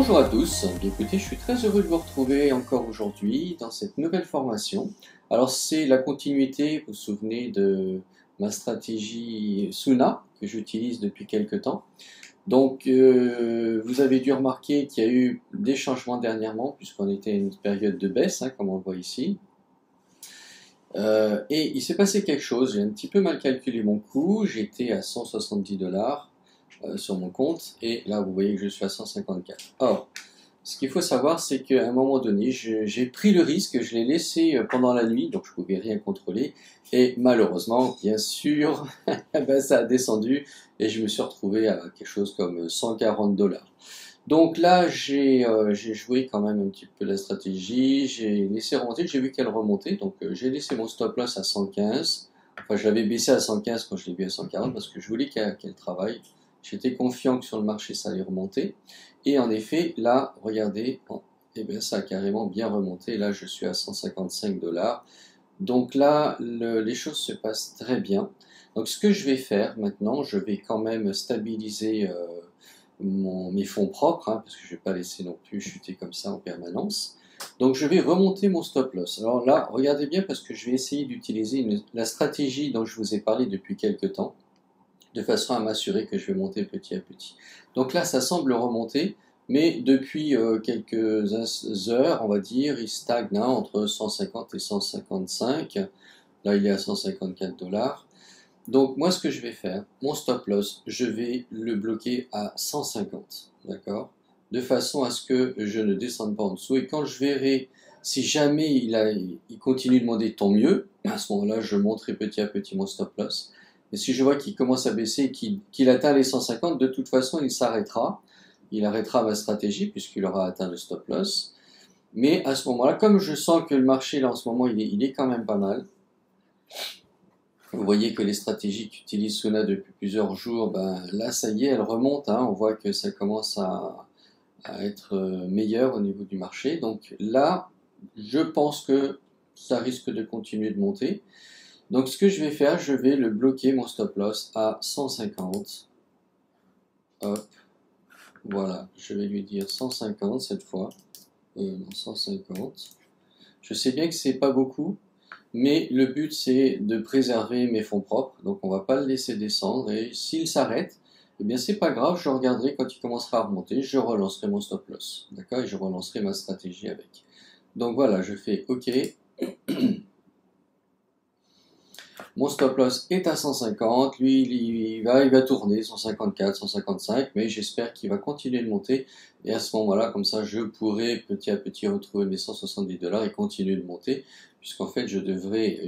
Bonjour à tous, bien écoutez, je suis très heureux de vous retrouver encore aujourd'hui dans cette nouvelle formation. Alors c'est la continuité, vous vous souvenez de ma stratégie Suna que j'utilise depuis quelques temps. Donc vous avez dû remarquer qu'il y a eu des changements dernièrement puisqu'on était à une période de baisse, comme on le voit ici. Et il s'est passé quelque chose, j'ai un petit peu mal calculé mon coût, j'étais à 170 $ sur mon compte et là vous voyez que je suis à 154. Or, ce qu'il faut savoir, c'est qu'à un moment donné, j'ai pris le risque, je l'ai laissé pendant la nuit, donc je ne pouvais rien contrôler. Et malheureusement, bien sûr, ben, ça a descendu et je me suis retrouvé à quelque chose comme 140 $. Donc là, j'ai joué quand même un petit peu la stratégie, j'ai laissé remonter, j'ai vu qu'elle remontait, donc j'ai laissé mon stop loss à 115. Enfin, je l'avais baissé à 115 quand je l'ai vu à 140 parce que je voulais qu'elle travaille. J'étais confiant que sur le marché, ça allait remonter. Et en effet, là, regardez, eh bien, ça a carrément bien remonté. Là, je suis à 155 $. Donc là, les choses se passent très bien. Donc ce que je vais faire maintenant, je vais quand même stabiliser mes fonds propres, parce que je ne vais pas laisser non plus chuter comme ça en permanence. Donc je vais remonter mon stop loss. Alors là, regardez bien parce que je vais essayer d'utiliser la stratégie dont je vous ai parlé depuis quelques temps, de façon à m'assurer que je vais monter petit à petit. Donc là, ça semble remonter, mais depuis quelques heures, on va dire, il stagne entre 150 et 155. Là, il est à 154 $. Donc moi, ce que je vais faire, mon stop loss, je vais le bloquer à 150, d'accord? De façon à ce que je ne descende pas en dessous. Et quand je verrai, si jamais il continue de monter, tant mieux. À ce moment-là, je monterai petit à petit mon stop loss. Mais si je vois qu'il commence à baisser et qu'il atteint les 150, de toute façon, il s'arrêtera. Il arrêtera ma stratégie puisqu'il aura atteint le stop loss. Mais à ce moment-là, comme je sens que le marché, là, en ce moment, il est quand même pas mal. Vous voyez que les stratégies qu'utilise Suna depuis plusieurs jours, ben, là, ça y est, elles remontent. On voit que ça commence à être meilleur au niveau du marché. Donc là, je pense que ça risque de continuer de monter. Donc ce que je vais faire, je vais le bloquer mon stop loss à 150. Hop, voilà, je vais lui dire 150 cette fois. Non, 150. Je sais bien que c'est pas beaucoup, mais le but c'est de préserver mes fonds propres, donc on va pas le laisser descendre. Et s'il s'arrête, eh bien c'est pas grave, je regarderai quand il commencera à remonter, je relancerai mon stop loss, d'accord, et je relancerai ma stratégie avec. Donc voilà, je fais OK. Mon stop loss est à 150, lui il va tourner 154, 155, mais j'espère qu'il va continuer de monter. Et à ce moment-là, comme ça, je pourrai petit à petit retrouver mes 170 $ et continuer de monter, puisqu'en fait, je devrais,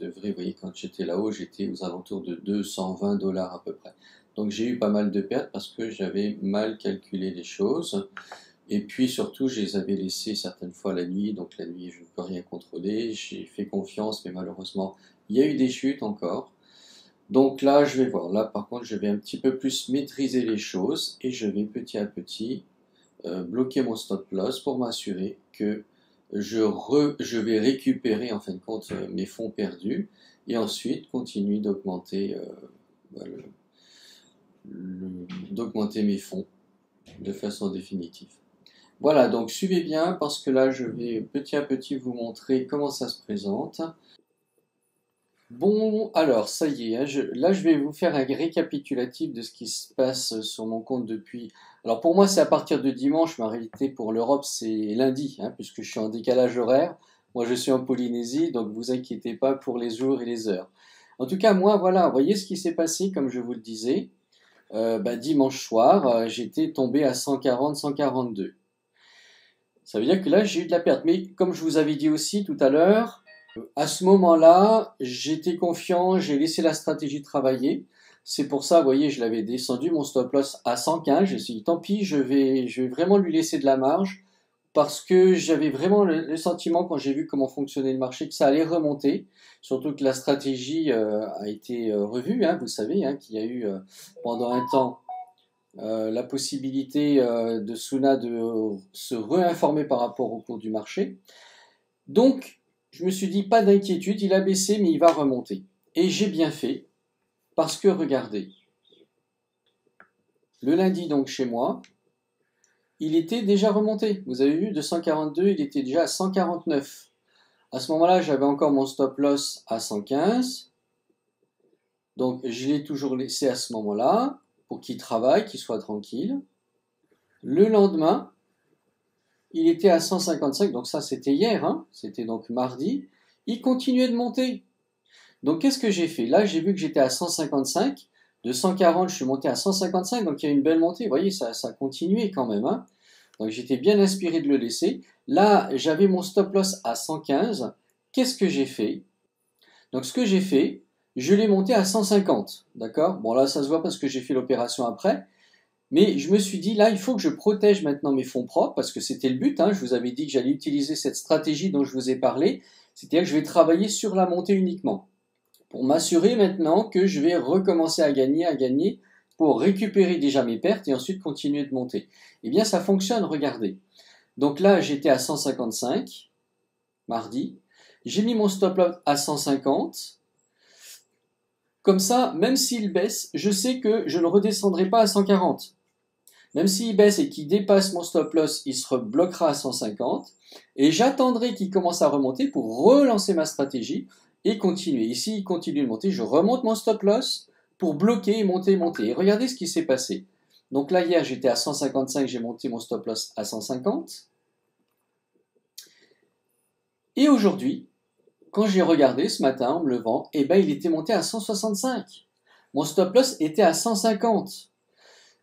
vous voyez, quand j'étais là-haut, j'étais aux alentours de 220 $ à peu près. Donc j'ai eu pas mal de pertes parce que j'avais mal calculé les choses. Et puis surtout, je les avais laissés certaines fois la nuit, donc la nuit, je ne peux rien contrôler. J'ai fait confiance, mais malheureusement, il y a eu des chutes encore. Donc là, je vais voir. Là, par contre, je vais un petit peu plus maîtriser les choses et je vais petit à petit bloquer mon stop loss pour m'assurer que je vais récupérer en fin de compte mes fonds perdus et ensuite continuer d'augmenter d'augmenter mes fonds de façon définitive. Voilà, donc suivez bien parce que là je vais petit à petit vous montrer comment ça se présente. Bon, alors ça y est, là je vais vous faire un récapitulatif de ce qui se passe sur mon compte depuis. Alors pour moi c'est à partir de dimanche, mais en réalité pour l'Europe c'est lundi, puisque je suis en décalage horaire. Moi je suis en Polynésie, donc vous inquiétez pas pour les jours et les heures. En tout cas, moi voilà, vous voyez ce qui s'est passé comme je vous le disais. Dimanche soir, j'étais tombé à 140, 142. Ça veut dire que là, j'ai eu de la perte. Mais comme je vous avais dit aussi tout à l'heure, à ce moment-là, j'étais confiant, j'ai laissé la stratégie travailler. C'est pour ça, vous voyez, je l'avais descendu, mon stop loss à 115. Je me suis dit, tant pis, je vais vraiment lui laisser de la marge parce que j'avais vraiment le sentiment, quand j'ai vu comment fonctionnait le marché, que ça allait remonter. Surtout que la stratégie a été revue. Vous savez qu'il y a eu pendant un temps la possibilité de Suna de se réinformer par rapport au cours du marché. Donc, je me suis dit, pas d'inquiétude, il a baissé, mais il va remonter. Et j'ai bien fait, parce que regardez, le lundi donc chez moi, il était déjà remonté. Vous avez vu, de 142, il était déjà à 149. À ce moment-là, j'avais encore mon stop loss à 115. Donc, je l'ai toujours laissé à ce moment-là pour qu'il travaille, qu'il soit tranquille. Le lendemain, il était à 155. Donc ça, c'était hier. Hein, c'était donc mardi. Il continuait de monter. Donc, qu'est-ce que j'ai fait? Là, j'ai vu que j'étais à 155. De 140, je suis monté à 155. Donc, il y a une belle montée. Vous voyez, ça a continué quand même. Hein. Donc, j'étais bien inspiré de le laisser. Là, j'avais mon stop loss à 115. Qu'est-ce que j'ai fait? Donc, ce que j'ai fait, je l'ai monté à 150. D'accord? Bon, là, ça se voit parce que j'ai fait l'opération après. Mais je me suis dit, là, il faut que je protège maintenant mes fonds propres, parce que c'était le but. Hein. Je vous avais dit que j'allais utiliser cette stratégie dont je vous ai parlé. C'est-à-dire que je vais travailler sur la montée uniquement. Pour m'assurer maintenant que je vais recommencer à gagner, pour récupérer déjà mes pertes et ensuite continuer de monter. Eh bien, ça fonctionne, regardez. Donc là, j'étais à 155, mardi. J'ai mis mon stop loss à 150. Comme ça, même s'il baisse, je sais que je ne redescendrai pas à 140. Même s'il baisse et qu'il dépasse mon stop loss, il se rebloquera à 150. Et j'attendrai qu'il commence à remonter pour relancer ma stratégie et continuer. Ici, il continue de monter, je remonte mon stop loss pour bloquer et monter, monter. Et regardez ce qui s'est passé. Donc là, hier, j'étais à 155, j'ai monté mon stop loss à 150. Et aujourd'hui, quand j'ai regardé ce matin en me levant, eh ben, il était monté à 165. Mon stop loss était à 150.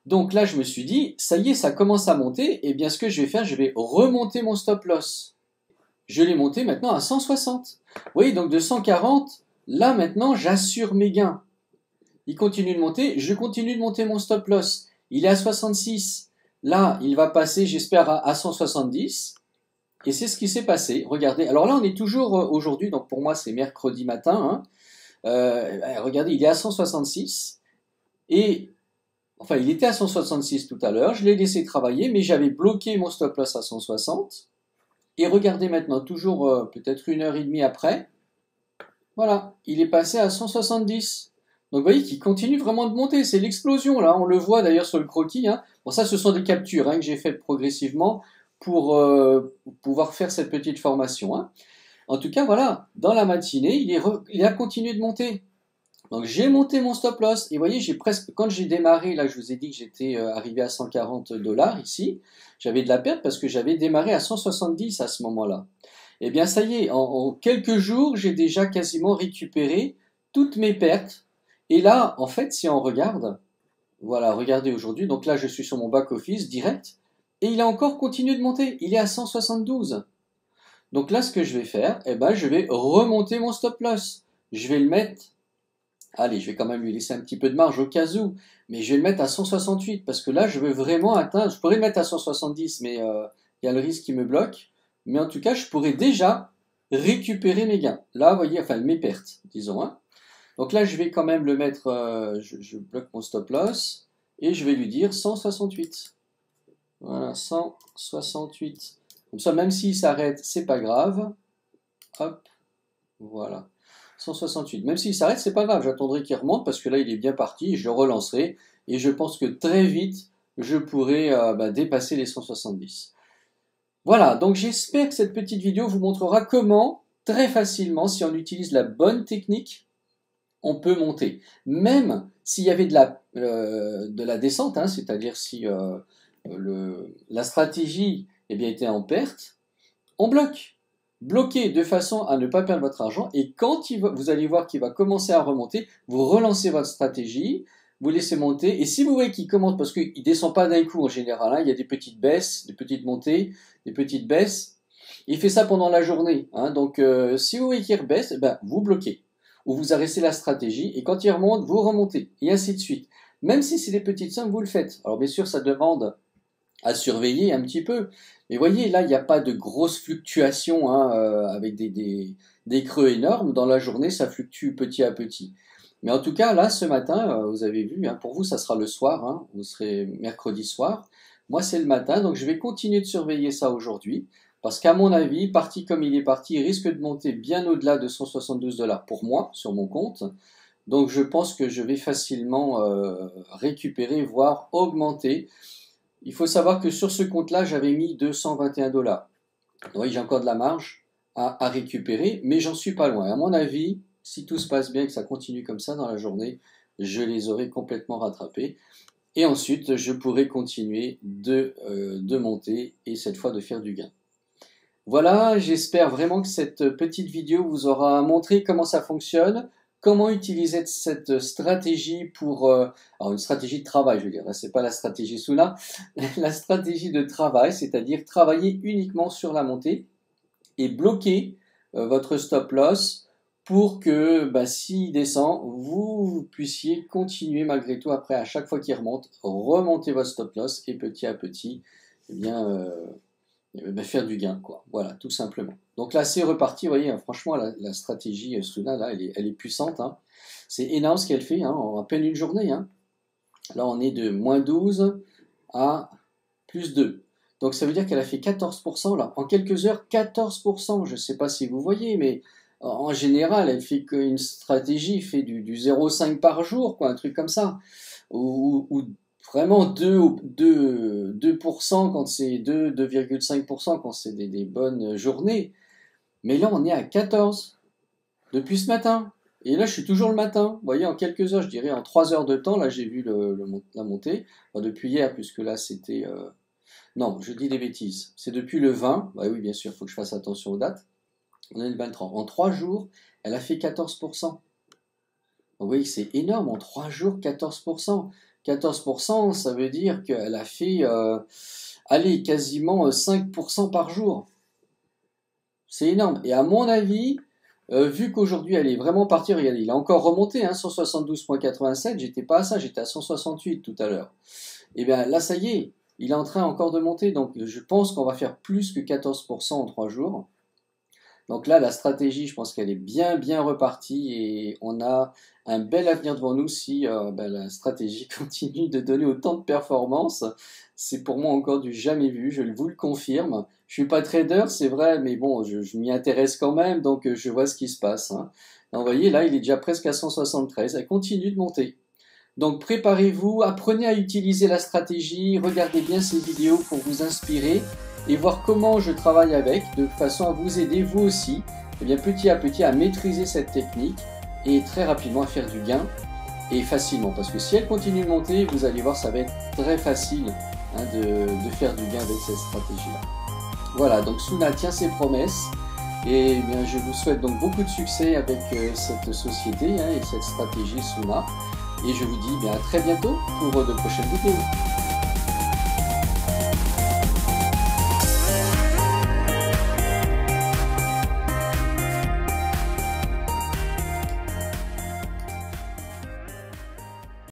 Donc là, je me suis dit, ça y est, ça commence à monter. Eh bien, ce que je vais faire, je vais remonter mon stop loss. Je l'ai monté maintenant à 160. Vous voyez, donc de 140, là maintenant, j'assure mes gains. Il continue de monter, je continue de monter mon stop loss. Il est à 66. Là, il va passer, j'espère, à 170. Et c'est ce qui s'est passé. Regardez. Alors là, on est toujours aujourd'hui, donc pour moi, c'est mercredi matin. Hein. Regardez, il est à 166. Et, enfin, il était à 166 tout à l'heure. Je l'ai laissé travailler, mais j'avais bloqué mon stop loss à 160. Et regardez maintenant, toujours peut-être 1h30 après. Voilà, il est passé à 170. Donc vous voyez qu'il continue vraiment de monter. C'est l'explosion là. On le voit d'ailleurs sur le croquis. Hein. Bon, ça, ce sont des captures hein, que j'ai faites progressivement pour pouvoir faire cette petite formation. Hein. En tout cas, voilà, dans la matinée, il a continué de monter. Donc j'ai monté mon stop loss et vous voyez, quand j'ai démarré, là je vous ai dit que j'étais arrivé à 140 $ ici, j'avais de la perte parce que j'avais démarré à 170 à ce moment-là. Eh bien ça y est, en quelques jours, j'ai déjà quasiment récupéré toutes mes pertes. Et là, en fait, si on regarde, voilà, regardez aujourd'hui, donc là je suis sur mon back-office direct, et il a encore continué de monter, il est à 172. Donc là, ce que je vais faire, eh ben, je vais remonter mon stop loss. Je vais le mettre, allez, je vais quand même lui laisser un petit peu de marge au cas où, mais je vais le mettre à 168, parce que là, je veux vraiment atteindre, je pourrais le mettre à 170, mais il y a le risque qui me bloque, mais en tout cas, je pourrais déjà récupérer mes gains. Là, vous voyez, enfin, mes pertes, disons. Hein. Donc là, je vais quand même le mettre, je bloque mon stop loss, et je vais lui dire 168. Voilà, 168. Comme ça, même s'il s'arrête, c'est pas grave. Hop, voilà. 168. Même s'il s'arrête, c'est pas grave. J'attendrai qu'il remonte parce que là, il est bien parti. Je relancerai. Et je pense que très vite, je pourrai dépasser les 170. Voilà. Donc, j'espère que cette petite vidéo vous montrera comment, très facilement, si on utilise la bonne technique, on peut monter. Même s'il y avait de la descente, hein, c'est-à-dire si la stratégie eh bien, était en perte, on bloque. Bloquez de façon à ne pas perdre votre argent et quand vous allez voir qu'il va commencer à remonter, vous relancez votre stratégie, vous laissez monter et si vous voyez qu'il commence, parce qu'il ne descend pas d'un coup en général, hein, il y a des petites baisses, des petites montées, des petites baisses, il fait ça pendant la journée, hein, donc si vous voyez qu'il rebaisse, eh ben, vous bloquez ou vous arrêtez la stratégie et quand il remonte, vous remontez et ainsi de suite. Même si c'est des petites sommes, vous le faites. Alors bien sûr, ça demande à surveiller un petit peu. Mais voyez, là, il n'y a pas de grosses fluctuations hein, avec des creux énormes. Dans la journée, ça fluctue petit à petit. Mais en tout cas, là, ce matin, vous avez vu, hein, pour vous, ça sera le soir. Hein, vous serez mercredi soir. Moi, c'est le matin. Donc, je vais continuer de surveiller ça aujourd'hui. Parce qu'à mon avis, parti comme il est parti, il risque de monter bien au-delà de 172 $ pour moi, sur mon compte. Donc, je pense que je vais facilement récupérer, voire augmenter il faut savoir que sur ce compte-là, j'avais mis 221 $. Oui, j'ai encore de la marge à récupérer, mais j'en suis pas loin. À mon avis, si tout se passe bien et que ça continue comme ça dans la journée, je les aurai complètement rattrapés. Et ensuite, je pourrai continuer de monter et cette fois de faire du gain. Voilà, j'espère vraiment que cette petite vidéo vous aura montré comment ça fonctionne, comment utiliser cette stratégie pour... alors une stratégie de travail, je veux dire, c'est pas la stratégie Suna, la stratégie de travail, c'est-à-dire travailler uniquement sur la montée et bloquer votre stop loss pour que s'il descend, vous puissiez continuer malgré tout après à chaque fois qu'il remonte, remonter votre stop loss et petit à petit, faire du gain, quoi. Voilà, tout simplement. Donc là, c'est reparti, vous voyez, franchement, la stratégie Suna, là, elle est puissante. Hein. C'est énorme ce qu'elle fait, hein, en à peine une journée. Hein. Là, on est de moins 12 à plus 2. Donc ça veut dire qu'elle a fait 14% là. En quelques heures, 14%. Je ne sais pas si vous voyez, mais en général, elle fait qu'une stratégie, fait du 0,5 par jour, quoi, un truc comme ça. Ou vraiment 2% quand c'est 2,5% quand c'est des bonnes journées. Mais là, on est à 14 depuis ce matin. Et là, je suis toujours le matin. Vous voyez, en quelques heures, je dirais en 3 heures de temps, là, j'ai vu la montée. Enfin, depuis hier, puisque là, c'était... Non, je dis des bêtises. C'est depuis le 20. Bah oui, bien sûr, il faut que je fasse attention aux dates. On est le 23. En 3 jours, elle a fait 14%. Vous voyez que c'est énorme. En 3 jours, 14%. 14%, ça veut dire qu'elle a fait, allez, quasiment 5% par jour. C'est énorme. Et à mon avis, vu qu'aujourd'hui, elle est vraiment partie, regardez, il a encore remonté, hein, 172,87. J'étais pas à ça, j'étais à 168 tout à l'heure. Et bien là, ça y est. Il est en train encore de monter, donc je pense qu'on va faire plus que 14% en 3 jours. Donc là, la stratégie, je pense qu'elle est bien repartie et on a un bel avenir devant nous si la stratégie continue de donner autant de performances. C'est pour moi encore du jamais vu, je vous le confirme. Je suis pas trader, c'est vrai, mais bon, je m'y intéresse quand même, donc je vois ce qui se passe. Hein. Donc, vous voyez, là, il est déjà presque à 173, elle continue de monter. Donc préparez-vous, apprenez à utiliser la stratégie, regardez bien ces vidéos pour vous inspirer et voir comment je travaille avec, de façon à vous aider vous aussi, petit à petit à maîtriser cette technique et très rapidement à faire du gain et facilement. Parce que si elle continue de monter, vous allez voir, ça va être très facile de faire du gain avec cette stratégie-là. Voilà, donc Suna tient ses promesses et je vous souhaite donc beaucoup de succès avec cette société et cette stratégie Suna. Et je vous dis à très bientôt pour de prochaines vidéos.